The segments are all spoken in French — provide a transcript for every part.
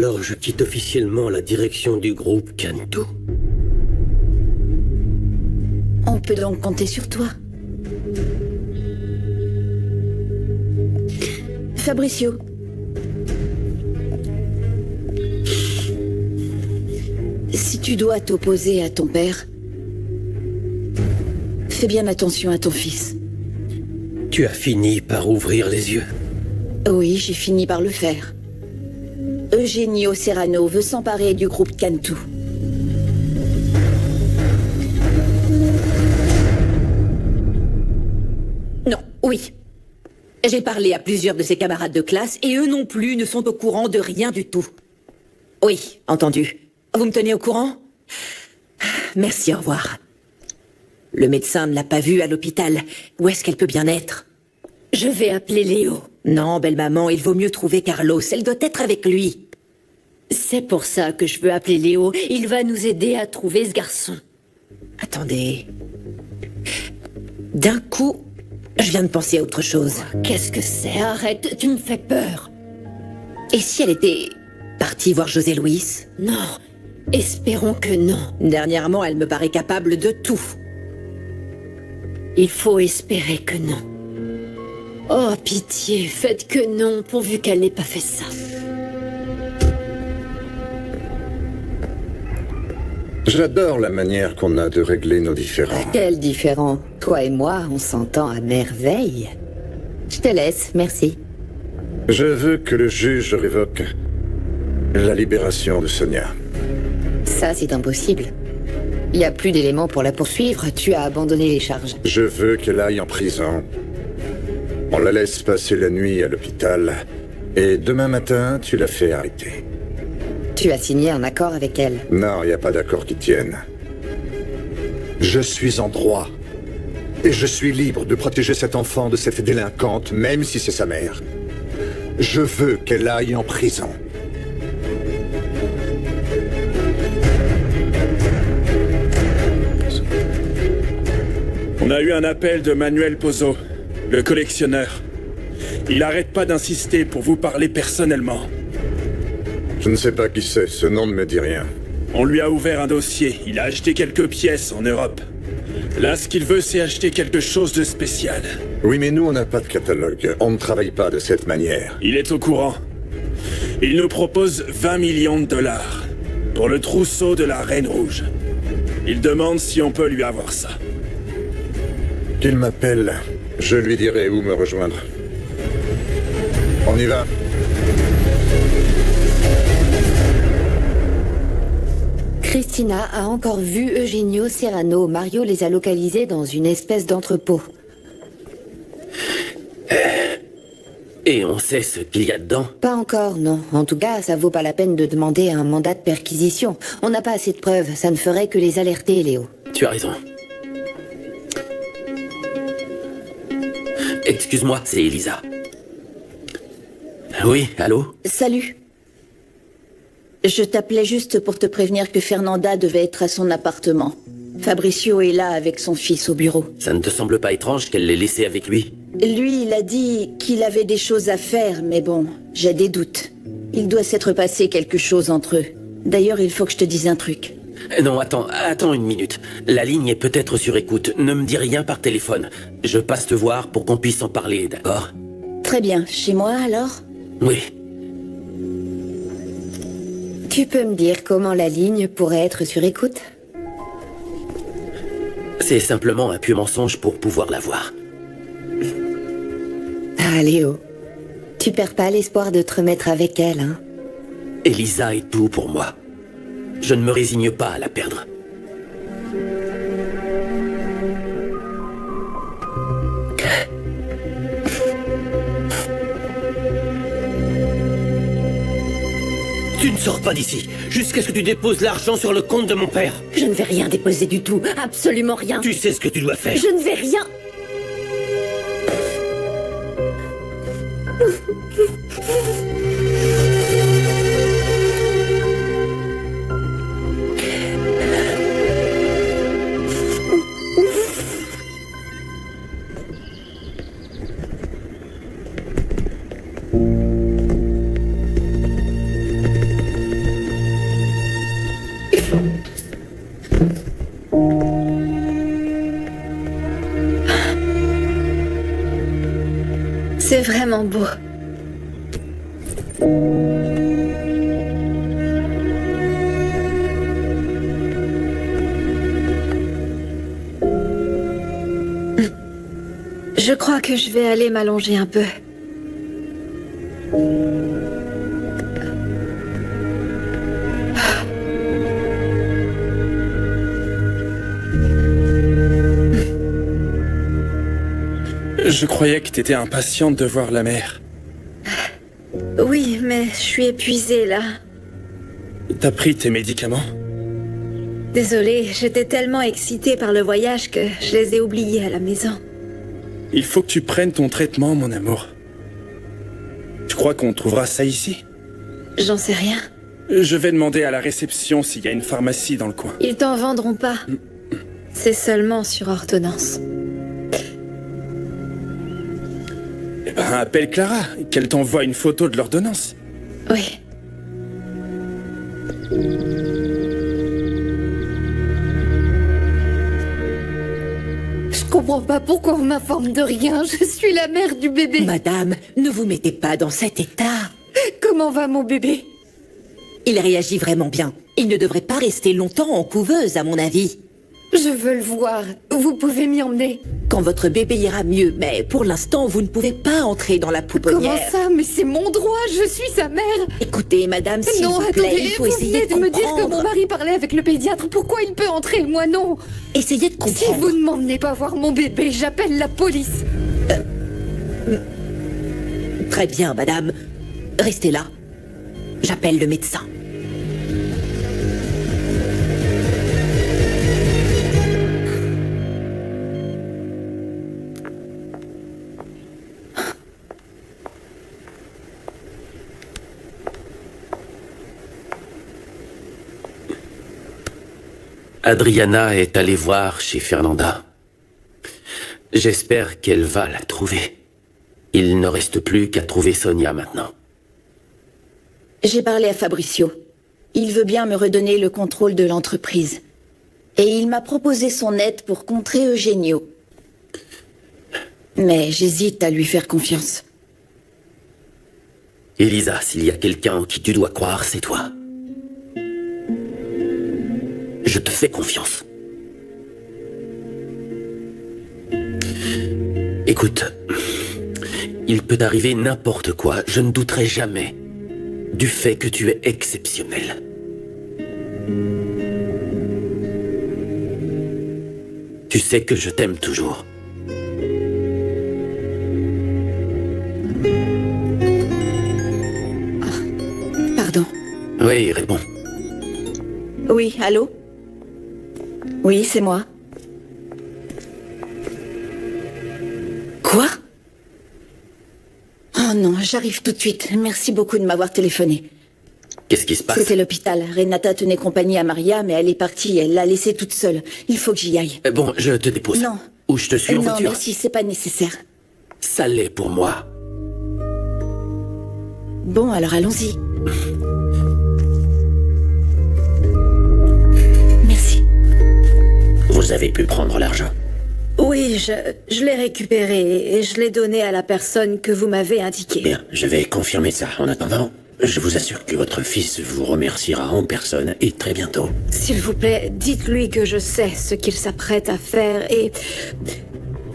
Alors je quitte officiellement la direction du groupe Cantu. On peut donc compter sur toi. Fabricio. Si tu dois t'opposer à ton père, fais bien attention à ton fils. Tu as fini par ouvrir les yeux. Oui, j'ai fini par le faire. Eugenio Serrano veut s'emparer du groupe Cantu. Non, oui. J'ai parlé à plusieurs de ses camarades de classe et eux non plus ne sont au courant de rien du tout. Oui, entendu. Vous me tenez au courant? Merci, au revoir. Le médecin ne l'a pas vue à l'hôpital. Où est-ce qu'elle peut bien être? Je vais appeler Léo. Non, belle maman, il vaut mieux trouver Carlos. Elle doit être avec lui. C'est pour ça que je veux appeler Léo. Il va nous aider à trouver ce garçon. Attendez. D'un coup, je viens de penser à autre chose. Qu'est-ce que c'est? Arrête, tu me fais peur. Et si elle était partie voir José Luis? Non, espérons que non. Dernièrement, elle me paraît capable de tout. Il faut espérer que non. Oh, pitié, faites que non, pourvu qu'elle n'ait pas fait ça. J'adore la manière qu'on a de régler nos différends. Quel différent. Toi et moi, on s'entend à merveille. Je te laisse, merci. Je veux que le juge révoque la libération de Sonia. Ça, c'est impossible. Il n'y a plus d'éléments pour la poursuivre, tu as abandonné les charges. Je veux qu'elle aille en prison. On la laisse passer la nuit à l'hôpital. Et demain matin, tu la fais arrêter. Tu as signé un accord avec elle. Non, il n'y a pas d'accord qui tienne. Je suis en droit. Et je suis libre de protéger cet enfant de cette délinquante, même si c'est sa mère. Je veux qu'elle aille en prison. On a eu un appel de Manuel Pozo, le collectionneur. Il arrête pas d'insister pour vous parler personnellement. Je ne sais pas qui c'est, ce nom ne me dit rien. On lui a ouvert un dossier, il a acheté quelques pièces en Europe. Là, ce qu'il veut, c'est acheter quelque chose de spécial. Oui, mais nous, on n'a pas de catalogue. On ne travaille pas de cette manière. Il est au courant. Il nous propose 20 millions de dollars pour le trousseau de la Reine Rouge. Il demande si on peut lui avoir ça. Qu'il m'appelle, je lui dirai où me rejoindre. On y va. Christina a encore vu Eugenio Serrano. Mario les a localisés dans une espèce d'entrepôt. Et on sait ce qu'il y a dedans? Pas encore, non. En tout cas, ça vaut pas la peine de demander un mandat de perquisition. On n'a pas assez de preuves, ça ne ferait que les alerter, Léo. Tu as raison. Excuse-moi, c'est Elisa. Oui, allô? Salut. Je t'appelais juste pour te prévenir que Fernanda devait être à son appartement. Fabricio est là avec son fils au bureau. Ça ne te semble pas étrange qu'elle l'ait laissé avec lui? Lui, il a dit qu'il avait des choses à faire, mais bon, j'ai des doutes. Il doit s'être passé quelque chose entre eux. D'ailleurs, il faut que je te dise un truc. Non, attends une minute. La ligne est peut-être sur écoute. Ne me dis rien par téléphone. Je passe te voir pour qu'on puisse en parler, d'accord? Très bien. Chez moi, alors? Oui. Tu peux me dire comment la ligne pourrait être sur écoute? C'est simplement un pieux mensonge pour pouvoir la voir. Ah, Léo. Tu perds pas l'espoir de te remettre avec elle, hein? Elisa est tout pour moi. Je ne me résigne pas à la perdre. Tu ne sors pas d'ici, jusqu'à ce que tu déposes l'argent sur le compte de mon père. Je ne vais rien déposer du tout. Absolument rien. Tu sais ce que tu dois faire. Je ne vais rien... vraiment beau. Je crois que je vais aller m'allonger un peu. Je croyais que t'étais impatiente de voir la mer. Oui, mais je suis épuisée là. T'as pris tes médicaments? Désolée, j'étais tellement excitée par le voyage que je les ai oubliés à la maison. Il faut que tu prennes ton traitement, mon amour. Tu crois qu'on trouvera ça ici? J'en sais rien. Je vais demander à la réception s'il y a une pharmacie dans le coin. Ils t'en vendront pas. C'est seulement sur ordonnance. Eh ben, appelle Clara, qu'elle t'envoie une photo de l'ordonnance. Oui. Je comprends pas pourquoi on m'informe de rien. Je suis la mère du bébé. Madame, ne vous mettez pas dans cet état. Comment va mon bébé? Il réagit vraiment bien. Il ne devrait pas rester longtemps en couveuse, à mon avis. Je veux le voir. Vous pouvez m'y emmener. Quand votre bébé ira mieux, mais pour l'instant, vous ne pouvez pas entrer dans la pouponnière. Comment ça? Mais c'est mon droit. Je suis sa mère. Écoutez, madame, s'il Non, vous plaît, attendez, il faut vous essayer venez de de me dire que comprendre. mon mari parlait avec le pédiatre. Pourquoi il peut entrer, moi non? Essayez de Si comprendre. vous ne m'emmenez pas voir mon bébé, j'appelle la police. Très bien, madame. Restez là. J'appelle le médecin. Adriana est allée voir chez Fernanda. J'espère qu'elle va la trouver. Il ne reste plus qu'à trouver Sonia maintenant. J'ai parlé à Fabricio. Il veut bien me redonner le contrôle de l'entreprise. Et il m'a proposé son aide pour contrer Eugenio. Mais j'hésite à lui faire confiance. Elisa, s'il y a quelqu'un en qui tu dois croire, c'est toi. Je te fais confiance. Écoute, il peut arriver n'importe quoi. Je ne douterai jamais du fait que tu es exceptionnel. Tu sais que je t'aime toujours. Pardon. Oui, réponds. Oui, allô? Oui, c'est moi. Quoi? Oh non, j'arrive tout de suite. Merci beaucoup de m'avoir téléphoné. Qu'est-ce qui se passe? C'était l'hôpital. Renata tenait compagnie à Maria, mais elle est partie. Elle l'a laissée toute seule. Il faut que j'y aille. Bon, je te dépose. Non. Ou je te suis en Non, voiture. merci, c'est pas nécessaire. Ça l'est pour moi. Bon, alors allons-y. Merci. Vous avez pu prendre l'argent. Oui, je l'ai récupéré et je l'ai donné à la personne que vous m'avez indiquée. Bien, je vais confirmer ça. En attendant, je vous assure que votre fils vous remerciera en personne et très bientôt. S'il vous plaît, dites-lui que je sais ce qu'il s'apprête à faire et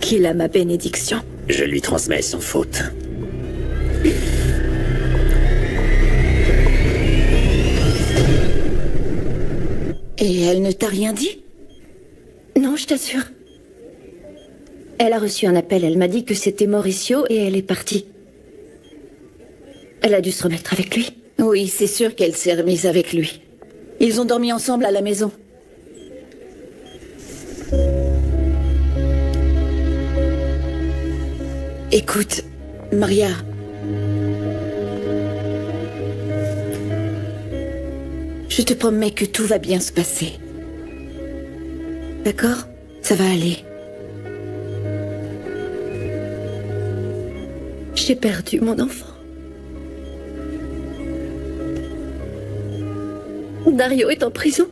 qu'il a ma bénédiction. Je lui transmets sans faute. Et elle ne t'a rien dit? Non, je t'assure. Elle a reçu un appel. Elle m'a dit que c'était Mauricio et elle est partie. Elle a dû se remettre avec lui. Oui, c'est sûr qu'elle s'est remise avec lui. Ils ont dormi ensemble à la maison. Écoute, Maria. Je te promets que tout va bien se passer. D'accord? Ça va aller. J'ai perdu mon enfant. Dario est en prison.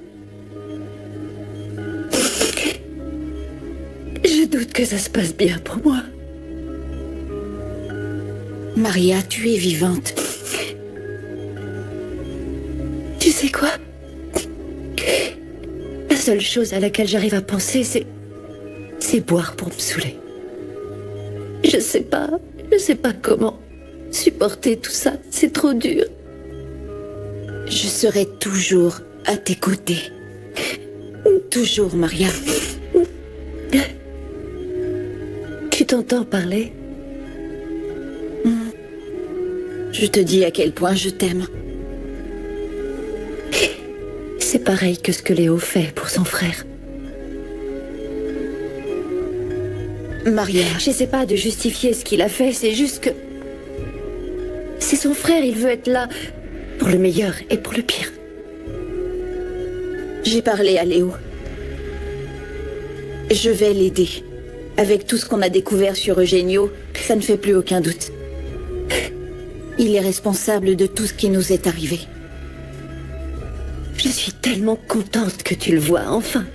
Je doute que ça se passe bien pour moi. Maria, tu es vivante. Tu sais quoi? La seule chose à laquelle j'arrive à penser, c'est boire pour me saouler. Je sais pas comment supporter tout ça. C'est trop dur. Je serai toujours à tes côtés. Toujours, Maria. Tu t'entends parler? Je te dis à quel point je t'aime. C'est pareil que ce que Léo fait pour son frère. Maria, J'essaie pas de justifier ce qu'il a fait, c'est juste que... C'est son frère, il veut être là pour le meilleur et pour le pire. j'ai parlé à Léo. Je vais l'aider. Avec tout ce qu'on a découvert sur Eugenio, ça ne fait plus aucun doute. Il est responsable de tout ce qui nous est arrivé. Je suis tellement contente que tu le vois enfin.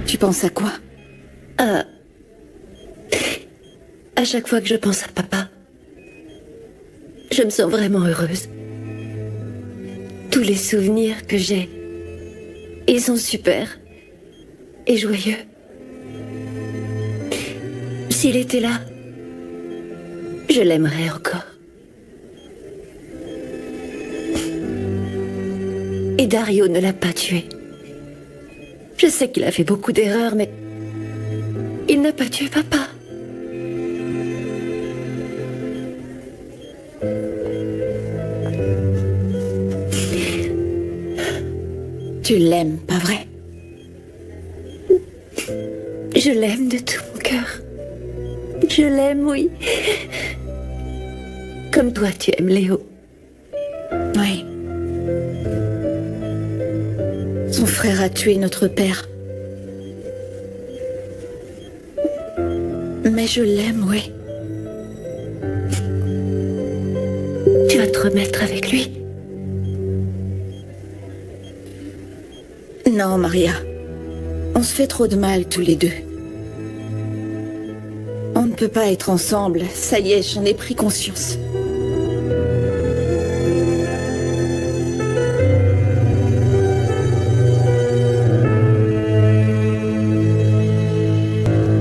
Tu penses à quoi? À chaque fois que je pense à papa, je me sens vraiment heureuse. Tous les souvenirs que j'ai, ils sont super et joyeux. S'il était là, je l'aimerais encore. Et Dario ne l'a pas tué. Je sais qu'il a fait beaucoup d'erreurs, mais il n'a pas tué papa. Tu l'aimes, pas vrai? Je l'aime de tout mon cœur. Je l'aime, oui. Comme toi, tu aimes Léo. Oui. Son frère a tué notre père. Mais je l'aime, oui. Tu vas te remettre avec lui. Non, Maria. On se fait trop de mal tous les deux. On ne peut pas être ensemble. Ça y est, j'en ai pris conscience.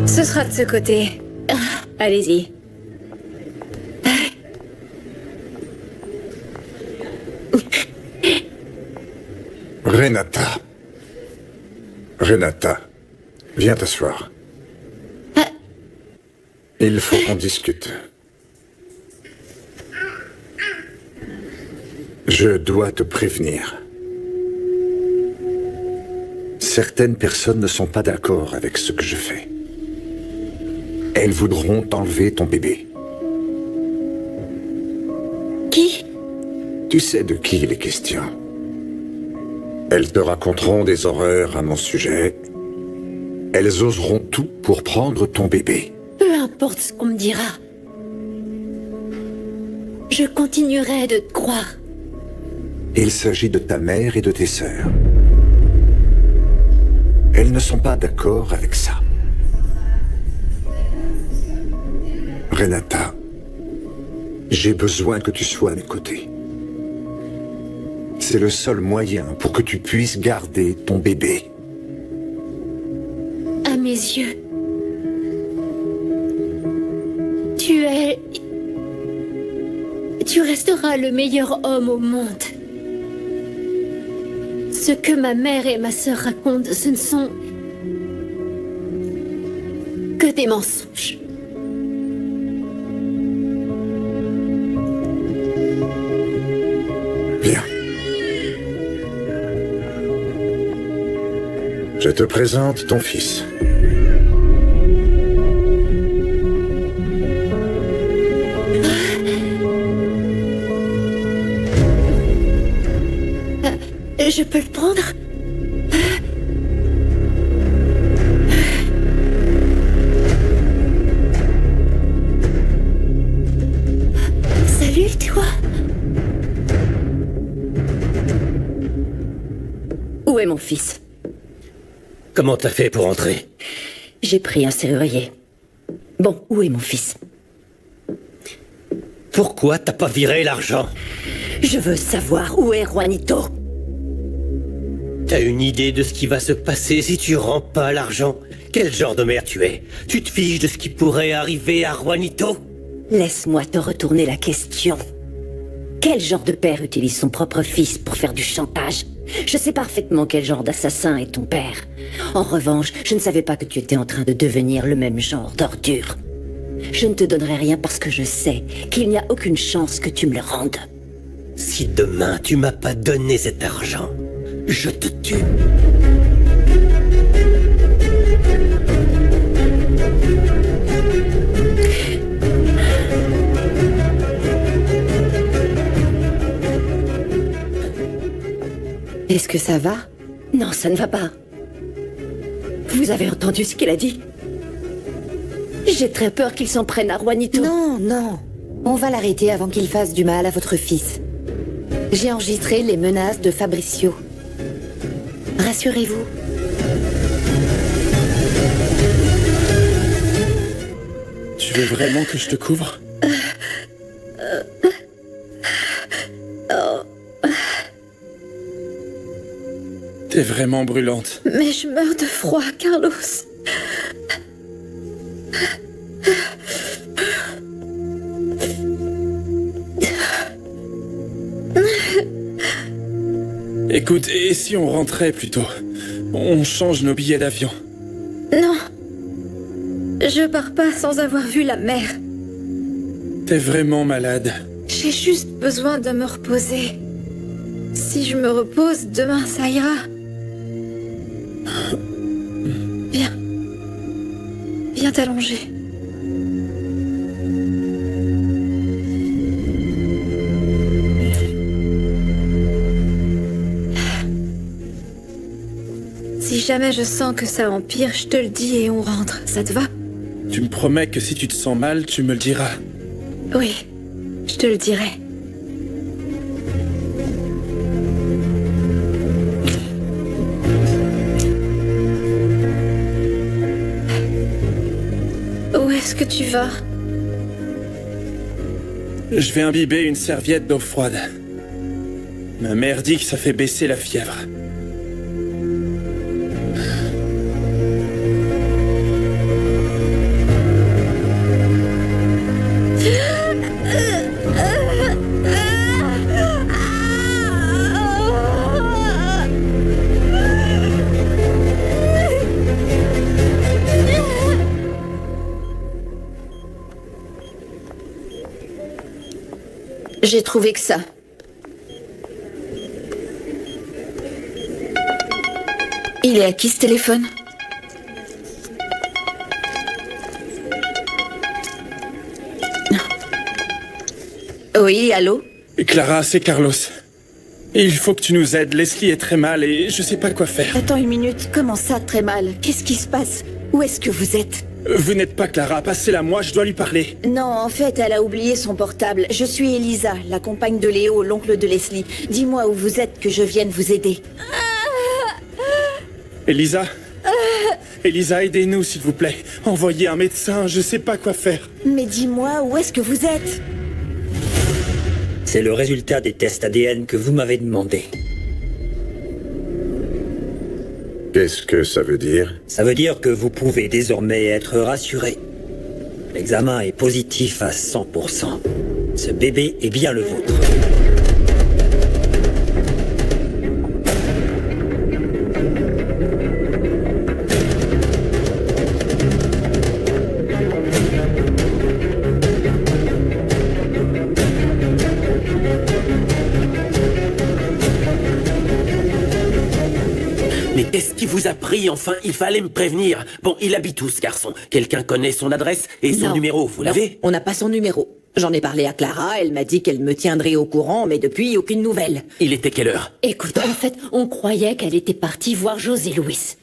Ce sera de ce côté. Allez-y. Renata. Renata, viens t'asseoir. Il faut qu'on discute. Je dois te prévenir. Certaines personnes ne sont pas d'accord avec ce que je fais. Elles voudront t'enlever ton bébé. Qui? Tu sais de qui il est question. Elles te raconteront des horreurs à mon sujet. Elles oseront tout pour prendre ton bébé. Peu importe ce qu'on me dira. Je continuerai de te croire. Il s'agit de ta mère et de tes sœurs. Elles ne sont pas d'accord avec ça. Renata, j'ai besoin que tu sois à mes côtés. C'est le seul moyen pour que tu puisses garder ton bébé. À mes yeux, tu resteras le meilleur homme au monde. Ce que ma mère et ma sœur racontent, ce ne sont que des mensonges. Bien. Je te présente ton fils. Je peux le prendre? Salut, toi. Où est mon fils? Comment t'as fait pour entrer? J'ai pris un serrurier. Bon, où est mon fils? Pourquoi t'as pas viré l'argent? Je veux savoir où est Juanito. T'as une idée de ce qui va se passer si tu rends pas l'argent? Quel genre de mère tu es? Tu te fiches de ce qui pourrait arriver à Juanito? Laisse-moi te retourner la question. Quel genre de père utilise son propre fils pour faire du chantage? Je sais parfaitement quel genre d'assassin est ton père. En revanche, je ne savais pas que tu étais en train de devenir le même genre d'ordure. Je ne te donnerai rien parce que je sais qu'il n'y a aucune chance que tu me le rendes. Si demain tu m'as pas donné cet argent, je te tue. Est-ce que ça va? Non, ça ne va pas. Vous avez entendu ce qu'il a dit? J'ai très peur qu'il s'en prenne à Juanito. Non, non. On va l'arrêter avant qu'il fasse du mal à votre fils. J'ai enregistré les menaces de Fabricio. Rassurez-vous. Tu veux vraiment que je te couvre? T'es vraiment brûlante. Mais je meurs de froid, Carlos. Écoute, et si on rentrait plutôt? On change nos billets d'avion. Non. Je pars pas sans avoir vu la mer. T'es vraiment malade. J'ai juste besoin de me reposer. Si je me repose, demain ça ira. Viens. Viens t'allonger. Si jamais je sens que ça empire, je te le dis et on rentre. Ça te va? Tu me promets que si tu te sens mal, tu me le diras. Oui, je te le dirai. Où est-ce que tu vas? Je vais imbiber une serviette d'eau froide. Ma mère dit que ça fait baisser la fièvre. J'ai trouvé que ça. Il est à qui ce téléphone? Oui, allô? Clara, c'est Carlos. Il faut que tu nous aides. Leslie est très mal et je sais pas quoi faire. Attends une minute, comment ça très mal? Qu'est-ce qui se passe? Où est-ce que vous êtes? Vous n'êtes pas Clara, passez-la moi, je dois lui parler. Non, en fait, elle a oublié son portable. Je suis Elisa, la compagne de Léo, l'oncle de Leslie. Dis-moi où vous êtes, que je vienne vous aider. Elisa? Elisa, aidez-nous s'il vous plaît. Envoyez un médecin, je sais pas quoi faire. Mais dis-moi, où est-ce que vous êtes? C'est le résultat des tests ADN que vous m'avez demandé. Qu'est-ce que ça veut dire? Ça veut dire que vous pouvez désormais être rassuré. L'examen est positif à 100%. Ce bébé est bien le vôtre. Mais qu'est-ce qui vous a pris, enfin? Il fallait me prévenir. Bon, il habite où, ce garçon? Quelqu'un connaît son adresse et son Non. numéro, vous Non, l'avez? on n'a pas son numéro. J'en ai parlé à Clara, elle m'a dit qu'elle me tiendrait au courant, mais depuis, aucune nouvelle. Il était quelle heure? Écoute, en fait, on croyait qu'elle était partie voir José Luis.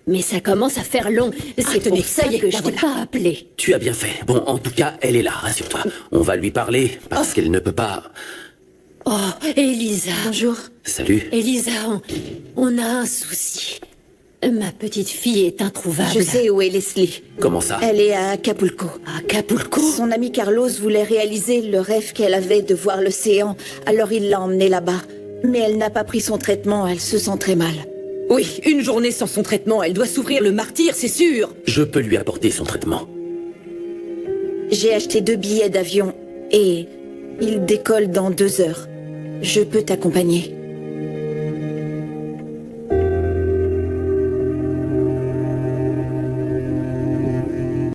Mais ça commence à faire long. C'est tenez, pour ça ça y est, que la je t'ai voilà. pas appelé. Tu as bien fait. Bon, en tout cas, elle est là, rassure-toi. On va lui parler, parce qu'elle ne peut pas... Oh, Elisa. Bonjour. Salut. Elisa, on a un souci. Ma petite fille est introuvable. Je sais où est Leslie. Comment ça? Elle est à Acapulco. À Acapulco? Son ami Carlos voulait réaliser le rêve qu'elle avait de voir l'océan, alors il l'a emmenée là-bas. Mais elle n'a pas pris son traitement, elle se sent très mal. Oui, une journée sans son traitement, elle doit souffrir le martyre, c'est sûr. Je peux lui apporter son traitement. J'ai acheté 2 billets d'avion et il décolle dans 2 heures. Je peux t'accompagner.